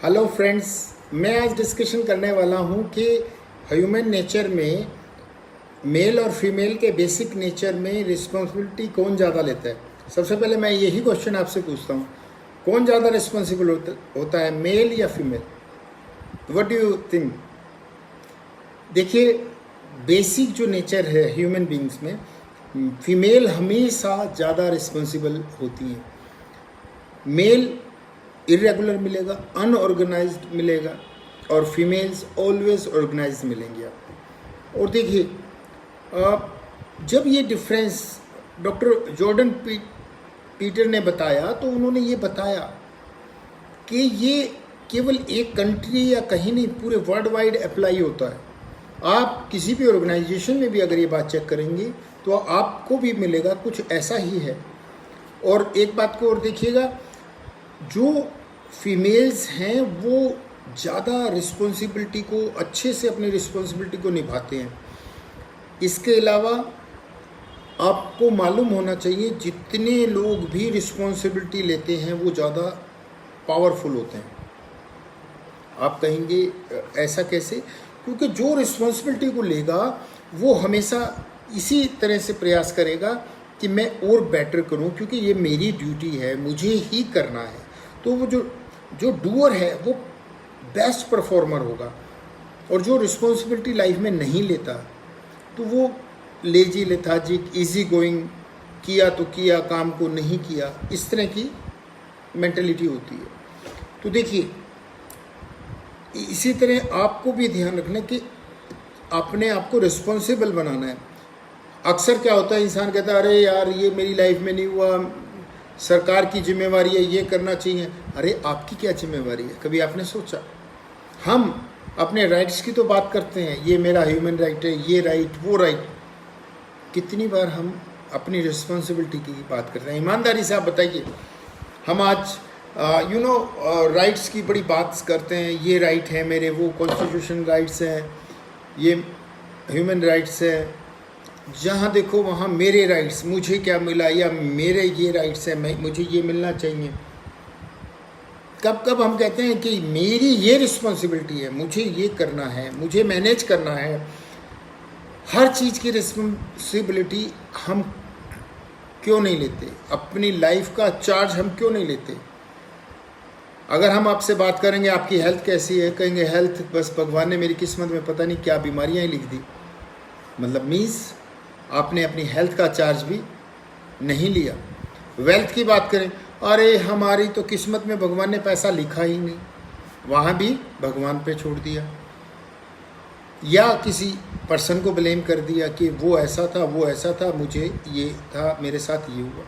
Hello friends, मैं आज discussion करने वाला हूँ कि ह्यूमन नेचर में मेल और फीमेल के बेसिक नेचर में रिस्पॉन्सिबिलिटी कौन ज़्यादा लेता है। सबसे पहले मैं यही क्वेश्चन आपसे पूछता हूँ, कौन ज़्यादा रिस्पॉन्सिबल होता है, मेल या female? What do you think? देखिए, बेसिक जो नेचर है ह्यूमन बींग्स में, फीमेल हमेशा ज़्यादा रिस्पॉन्सिबल होती हैं। मेल इरेगुलर मिलेगा, अनऑर्गेनाइज्ड मिलेगा, और फीमेल्स ऑलवेज ऑर्गेनाइज्ड मिलेंगी आपको। और देखिए, जब ये डिफरेंस डॉक्टर जॉर्डन पीटर ने बताया, तो उन्होंने ये बताया कि ये केवल एक कंट्री या कहीं नहीं, पूरे वर्ल्ड वाइड अप्लाई होता है। आप किसी भी ऑर्गेनाइजेशन में भी अगर ये बात चेक करेंगे तो आपको भी मिलेगा कुछ ऐसा ही है। और एक बात को और देखिएगा, जो फीमेल्स हैं वो ज़्यादा रिस्पॉन्सिबिलिटी को अच्छे से अपनी रिस्पॉन्सिबिलिटी को निभाते हैं। इसके अलावा आपको मालूम होना चाहिए, जितने लोग भी रिस्पॉन्सिबिलिटी लेते हैं वो ज़्यादा पावरफुल होते हैं। आप कहेंगे ऐसा कैसे? क्योंकि जो रिस्पॉन्सिबिलिटी को लेगा वो हमेशा इसी तरह से प्रयास करेगा कि मैं और बेटर करूं, क्योंकि ये मेरी ड्यूटी है, मुझे ही करना है। तो वो जो डूअर है वो बेस्ट परफॉर्मर होगा। और जो रिस्पॉन्सिबिलिटी लाइफ में नहीं लेता तो वो लेजी, लेथार्जिक, इजी गोइंग, किया तो किया, काम को नहीं किया, इस तरह की मेंटलिटी होती है। तो देखिए, इसी तरह आपको भी ध्यान रखना कि अपने आप को रिस्पॉन्सिबल बनाना है। अक्सर क्या होता है, इंसान कहता है अरे यार ये मेरी लाइफ में नहीं हुआ, सरकार की जिम्मेवारी है, ये करना चाहिए। अरे आपकी क्या जिम्मेवारी है? कभी आपने सोचा? हम अपने राइट्स की तो बात करते हैं, ये मेरा ह्यूमन राइट है, ये राइट, वो राइट। कितनी बार हम अपनी रिस्पॉन्सिबिलिटी की बात करते हैं? ईमानदारी से आप बताइए। हम आज राइट्स की बड़ी बात करते हैं, ये राइट है मेरे, वो कॉन्स्टिट्यूशन राइट्स हैं, ये ह्यूमन राइट्स हैं। जहाँ देखो वहाँ मेरे राइट्स, मुझे क्या मिला, या मेरे ये राइट्स हैं, मुझे ये मिलना चाहिए। कब कब हम कहते हैं कि मेरी ये रिस्पॉन्सिबिलिटी है, मुझे ये करना है, मुझे मैनेज करना है। हर चीज़ की रिस्पॉन्सिबिलिटी हम क्यों नहीं लेते? अपनी लाइफ का चार्ज हम क्यों नहीं लेते? अगर हम आपसे बात करेंगे आपकी हेल्थ कैसी है, कहेंगे हेल्थ बस भगवान ने मेरी किस्मत में पता नहीं क्या बीमारियाँ ही लिख दी। मतलब मीन्स आपने अपनी हेल्थ का चार्ज भी नहीं लिया। वेल्थ की बात करें, अरे हमारी तो किस्मत में भगवान ने पैसा लिखा ही नहीं, वहाँ भी भगवान पे छोड़ दिया, या किसी पर्सन को ब्लेम कर दिया कि वो ऐसा था, वो ऐसा था, मुझे ये था, मेरे साथ ये हुआ।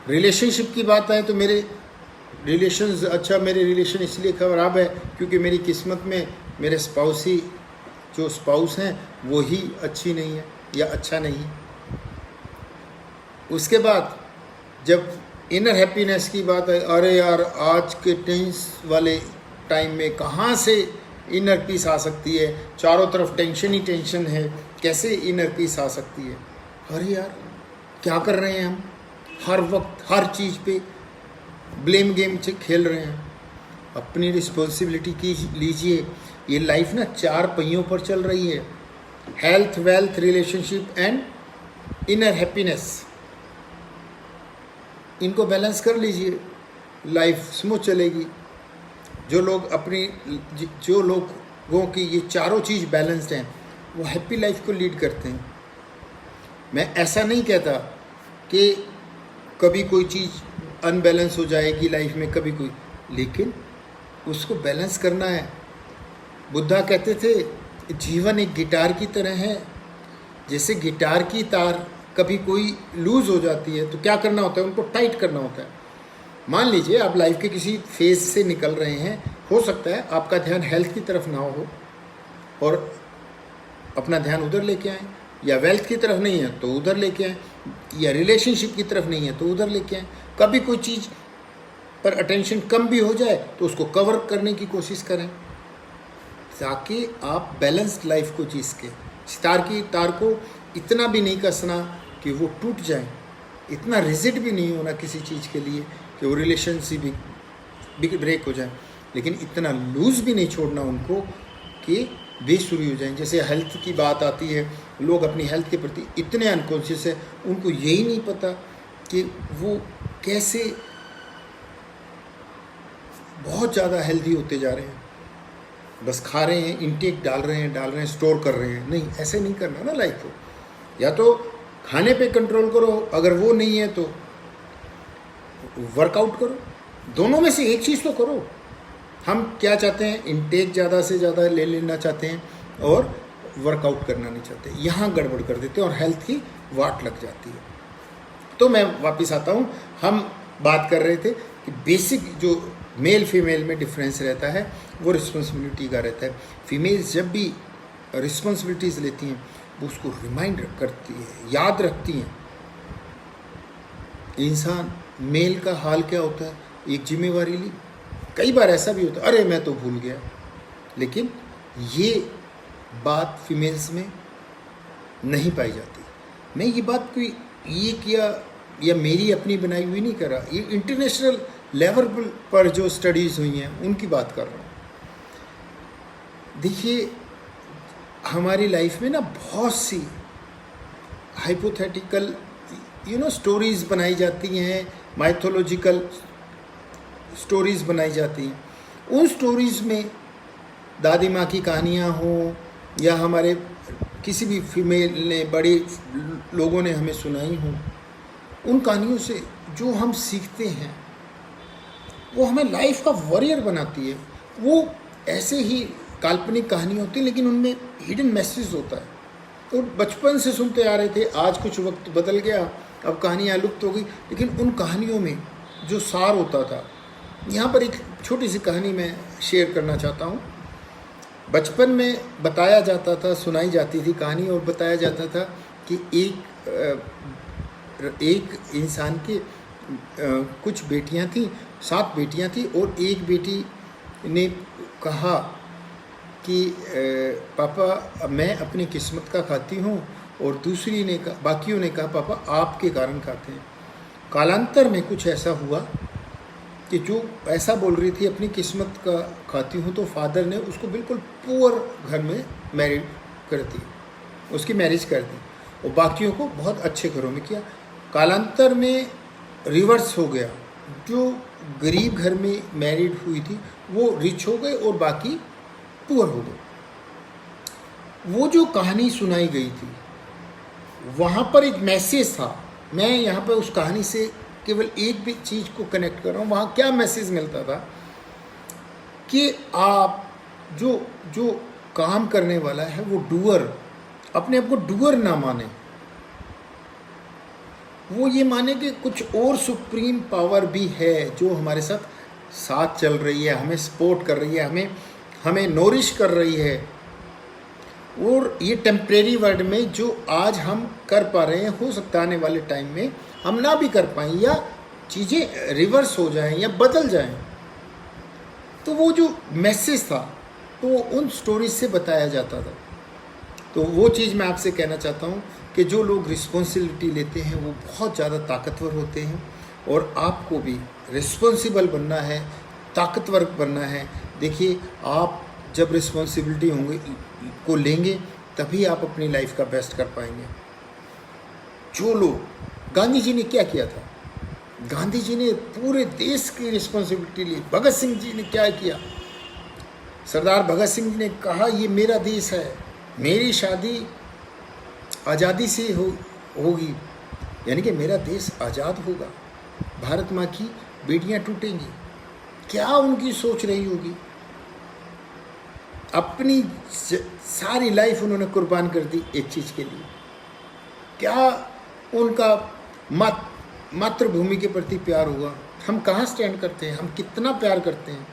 रिलेशनशिप की बात आए तो मेरे रिलेशंस, अच्छा मेरे रिलेशन इसलिए खराब है क्योंकि मेरी किस्मत में मेरे जो स्पाउस हैं वो ही अच्छी नहीं है या अच्छा नहीं है। उसके बाद जब इनर हैप्पीनेस की बात है, अरे यार आज के टेंस वाले टाइम में कहाँ से इनर पीस आ सकती है? चारों तरफ टेंशन ही टेंशन है, कैसे इनर पीस आ सकती है? अरे यार क्या कर रहे हैं हम? हर वक्त हर चीज़ पे ब्लेम गेम से खेल रहे हैं। अपनी रिस्पॉन्सिबिलिटी की लीजिए। ये लाइफ ना 4 पहियों पर चल रही है, health, wealth, relationship and inner happiness. इनको बैलेंस कर लीजिए, लाइफ स्मूथ चलेगी। जो लोगों की ये चारों चीज़ बैलेंस्ड हैं वो हैप्पी लाइफ को लीड करते हैं। मैं ऐसा नहीं कहता कि कभी कोई चीज़ अनबैलेंस हो जाएगी लाइफ में, कभी कोई, लेकिन उसको बैलेंस करना है। बुद्धा कहते थे जीवन एक गिटार की तरह है। जैसे गिटार की तार कभी कोई लूज़ हो जाती है तो क्या करना होता है? उनको टाइट करना होता है। मान लीजिए आप लाइफ के किसी फेज से निकल रहे हैं, हो सकता है आपका ध्यान हेल्थ की तरफ ना हो और अपना ध्यान उधर लेके आए, या वेल्थ की तरफ नहीं है तो उधर लेके आए, या रिलेशनशिप की तरफ नहीं है तो उधर लेके आए। कभी कोई चीज़ पर अटेंशन कम भी हो जाए तो उसको कवर करने की कोशिश करें, ताकि आप बैलेंस्ड लाइफ को जी सकें। सितार की तार को इतना भी नहीं कसना कि वो टूट जाए, इतना रिजिड भी नहीं होना किसी चीज़ के लिए कि वो रिलेशनशिप भी ब्रेक हो जाए, लेकिन इतना लूज भी नहीं छोड़ना उनको कि बेसुरी हो जाए। जैसे हेल्थ की बात आती है, लोग अपनी हेल्थ के प्रति इतने अनकॉन्शियस है, उनको यही नहीं पता कि वो कैसे बहुत ज़्यादा हेल्दी होते जा रहे हैं। बस खा रहे हैं, इंटेक डाल रहे हैं, स्टोर कर रहे हैं। नहीं, ऐसे नहीं करना ना लाइफ को। या तो खाने पे कंट्रोल करो, अगर वो नहीं है तो वर्कआउट करो, दोनों में से एक चीज़ तो करो। हम क्या चाहते हैं, इंटेक ज़्यादा से ज़्यादा ले लेना चाहते हैं और वर्कआउट करना नहीं चाहते, यहाँ गड़बड़ कर देते हैं और हेल्थ की वाट लग जाती है। तो मैं वापस आता हूँ, हम बात कर रहे थे कि बेसिक जो मेल फीमेल में डिफरेंस रहता है वो रिस्पॉन्सिबिलिटी का रहता है। फीमेल्स जब भी रिस्पॉन्सिबिलिटीज़ लेती हैं वो उसको रिमाइंड करती है, याद रखती हैं। इंसान मेल का हाल क्या होता है, एक जिम्मेवारी ली, कई बार ऐसा भी होता है अरे मैं तो भूल गया, लेकिन ये बात फीमेल्स में नहीं पाई जाती। मैं ये बात कोई ये किया या मेरी अपनी बनाई हुई नहीं कर रहा, ये इंटरनेशनल लेवल पर जो स्टडीज़ हुई हैं उनकी बात कर रहा हूँ। देखिए हमारी लाइफ में ना बहुत सी हाइपोथेटिकल स्टोरीज़ बनाई जाती हैं, माइथोलॉजिकल स्टोरीज़ बनाई जाती हैं। उन स्टोरीज़ में दादी माँ की कहानियाँ हों या हमारे किसी भी फीमेल ने, बड़े लोगों ने हमें सुनाई हों, उन कहानियों से जो हम सीखते हैं वो हमें लाइफ का वॉरियर बनाती है। वो ऐसे ही काल्पनिक कहानी होती है लेकिन उनमें हिडन मैसेज होता है। तो बचपन से सुनते आ रहे थे, आज कुछ वक्त बदल गया, अब कहानियाँ लुप्त हो गई, लेकिन उन कहानियों में जो सार होता था, यहाँ पर एक छोटी सी कहानी मैं शेयर करना चाहता हूँ। बचपन में बताया जाता था, सुनाई जाती थी कहानी और बताया जाता था कि एक इंसान के कुछ बेटियाँ थीं, 7 बेटियाँ थीं और एक बेटी ने कहा कि पापा मैं अपनी किस्मत का खाती हूँ, और दूसरी ने कहा, बाकियों ने कहा पापा आपके कारण खाते हैं। कालांतर में कुछ ऐसा हुआ कि जो ऐसा बोल रही थी अपनी किस्मत का खाती हूँ, तो फादर ने उसको बिल्कुल पुअर घर में मैरिड कर दी, उसकी मैरिज कर दी और बाकियों को बहुत अच्छे घरों में किया। कालांतर में रिवर्स हो गया, जो गरीब घर में मैरिड हुई थी वो रिच हो गए और बाकी पुअर हो गए। वो जो कहानी सुनाई गई थी वहाँ पर एक मैसेज था। मैं यहाँ पर उस कहानी से केवल एक भी चीज़ को कनेक्ट कर रहा हूँ। वहाँ क्या मैसेज मिलता था कि आप जो काम करने वाला है वो डूअर, अपने आप को डूअर ना माने, वो ये माने कि कुछ और सुप्रीम पावर भी है जो हमारे साथ चल रही है, हमें सपोर्ट कर रही है, हमें नोरिश कर रही है। और ये टेम्परेरी वर्ड में जो आज हम कर पा रहे हैं, हो सकता है आने वाले टाइम में हम ना भी कर पाएँ या चीज़ें रिवर्स हो जाएं या बदल जाएं। तो वो जो मैसेज था तो उन स्टोरीज से बताया जाता था। तो वो चीज़ मैं आपसे कहना चाहता हूँ कि जो लोग रिस्पॉन्सिबिलिटी लेते हैं वो बहुत ज़्यादा ताकतवर होते हैं, और आपको भी रिस्पॉन्सिबल बनना है, ताकतवर बनना है। देखिए आप जब रिस्पॉन्सिबिलिटी को लेंगे तभी आप अपनी लाइफ का बेस्ट कर पाएंगे। जो लोग, गांधी जी ने क्या किया था, गांधी जी ने पूरे देश की रिस्पॉन्सिबिलिटी ली। भगत सिंह जी ने क्या किया, सरदार भगत सिंह जी ने कहा ये मेरा देश है, मेरी शादी आज़ादी से होगी, यानी कि मेरा देश आज़ाद होगा, भारत माँ की बेटियां टूटेंगी। क्या उनकी सोच रही होगी, अपनी सारी लाइफ उन्होंने कुर्बान कर दी एक चीज़ के लिए। क्या उनका मातृभूमि के प्रति प्यार हुआ, हम कहाँ स्टैंड करते हैं, हम कितना प्यार करते हैं।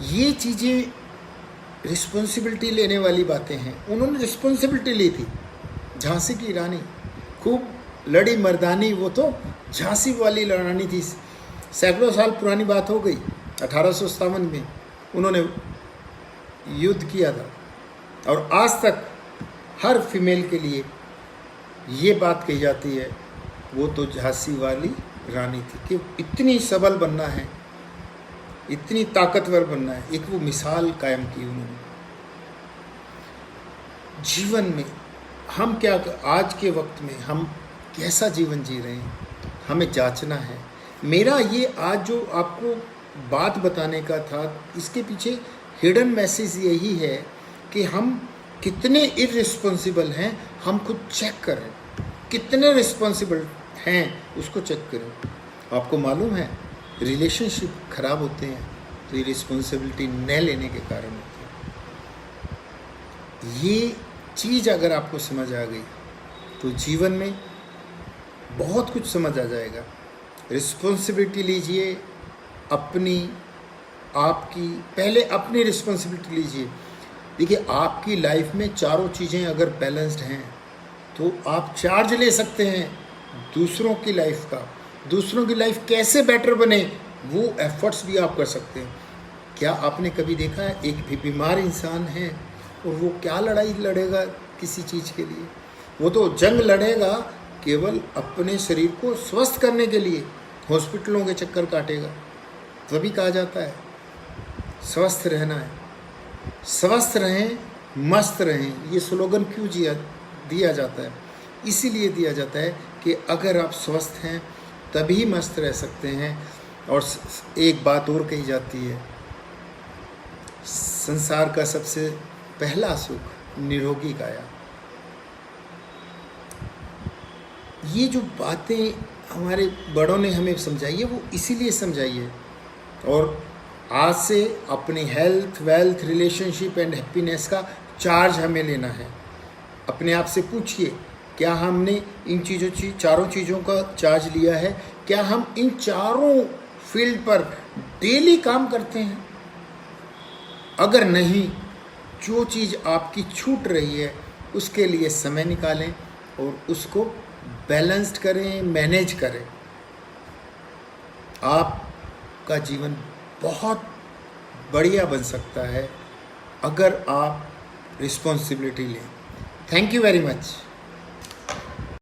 ये चीज़ें रिस्पॉन्सिबिलिटी लेने वाली बातें हैं। उन्होंने रिस्पॉन्सिबिलिटी ली थी। झांसी की रानी खूब लड़ी मर्दानी, वो तो झांसी वाली रानी थी। सैकड़ों साल पुरानी बात हो गई, 1857 में उन्होंने युद्ध किया था, और आज तक हर फीमेल के लिए ये बात कही जाती है वो तो झांसी वाली रानी थी। कि इतनी सबल बनना है इतनी ताकतवर बनना है, एक वो मिसाल कायम की उन्होंने। जीवन में हम क्या, आज के वक्त में हम कैसा जीवन जी रहे हैं, हमें जांचना है। मेरा ये आज जो आपको बात बताने का था, इसके पीछे हिडन मैसेज यही है कि हम कितने इररिस्पॉन्सिबल हैं, हम खुद चेक करें। कितने रिस्पॉन्सिबल हैं उसको चेक करें। आपको मालूम है रिलेशनशिप खराब होते हैं तो ये रिस्पॉन्सिबिलिटी न लेने के कारण होते हैं। ये चीज़ अगर आपको समझ आ गई तो जीवन में बहुत कुछ समझ आ जाएगा। रिस्पॉन्सिबिलिटी लीजिए अपनी, आपकी, पहले अपनी रिस्पॉन्सिबिलिटी लीजिए। देखिए आपकी लाइफ में चारों चीज़ें अगर बैलेंस्ड हैं तो आप चार्ज ले सकते हैं दूसरों की लाइफ का। दूसरों की लाइफ कैसे बेटर बने वो एफर्ट्स भी आप कर सकते हैं। क्या आपने कभी देखा है एक भी बीमार इंसान है और वो क्या लड़ाई लड़ेगा किसी चीज़ के लिए? वो तो जंग लड़ेगा केवल अपने शरीर को स्वस्थ करने के लिए, हॉस्पिटलों के चक्कर काटेगा। तभी कहा जाता है स्वस्थ रहना है। स्वस्थ रहें, मस्त रहें, ये स्लोगन क्यों दिया जाता है? इसीलिए दिया जाता है कि अगर आप स्वस्थ हैं तभी मस्त रह सकते हैं। और एक बात और कही जाती है, संसार का सबसे पहला सुख निरोगी काया। ये जो बातें हमारे बड़ों ने हमें समझाई है वो इसीलिए समझाई है। और आज से अपनी health, wealth, relationship and happiness का चार्ज हमें लेना है। अपने आप से पूछिए क्या हमने इन चारों चीज़ों का चार्ज लिया है? क्या हम इन चारों फील्ड पर डेली काम करते हैं? अगर नहीं, जो चीज़ आपकी छूट रही है उसके लिए समय निकालें और उसको बैलेंस्ड करें, मैनेज करें। आपका जीवन बहुत बढ़िया बन सकता है अगर आप रिस्पॉन्सिबिलिटी लें। Thank you very much.